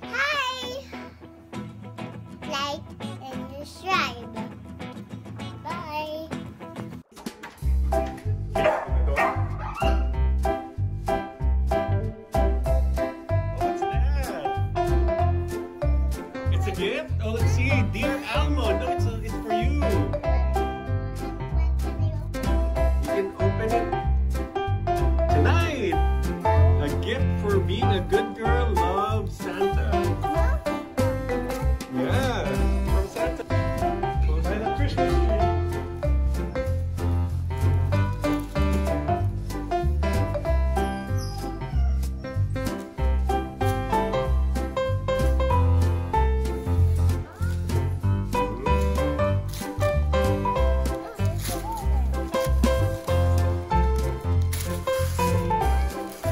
Hi! Like and subscribe. Bye! What's that? It's a gift? Oh, let's see. Dear Almo, no, it's for you. You can open it tonight. A gift for being a good girl. Love, Santa. Yeah, from Santa. Go buy the Christmas tree.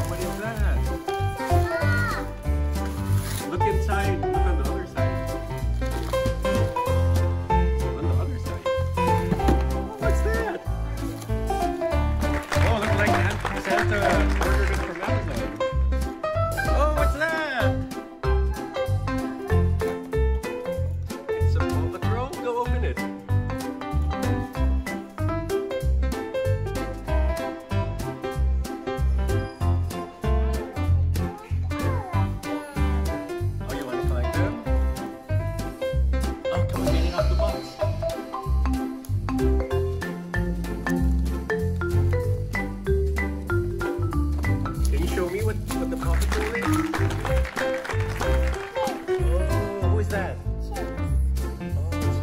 What is that? Look inside. Look on the other side. On the other side. Oh, what's that? Oh, looks like Santa ordered it from Amazon. Oh, what's that? It's a Paw Patrol. Go open it. Oh, you want to collect them? Oh, come on, get it off the box. Can you show me what the Paw Patrol is? Oh, who is that? Oh, it's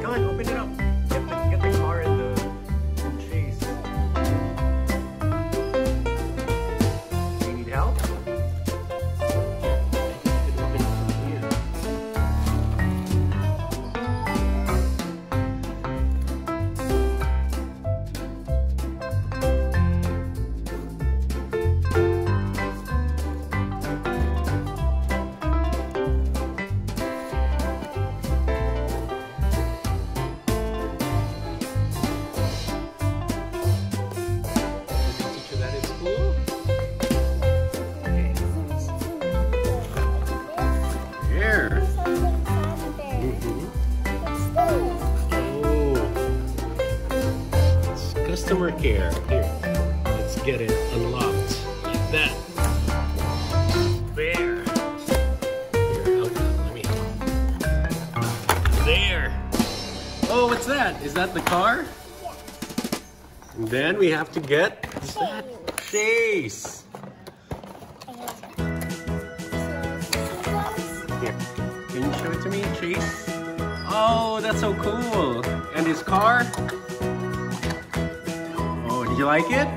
Come on, open it up. Get the car and the chase. Do you need help? You can open it from here. Did they teach you that in school? Here. Oh. It's customer care. Here. Let's get it unlocked. Like that. There. Here, let me. There. Oh, what's that? Is that the car? And then we have to get, what's that? Chase. Here, can you show it to me, Chase? Oh, that's so cool. And his car? Oh, did you like it?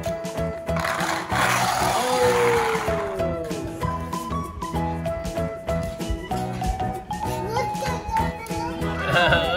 Oh.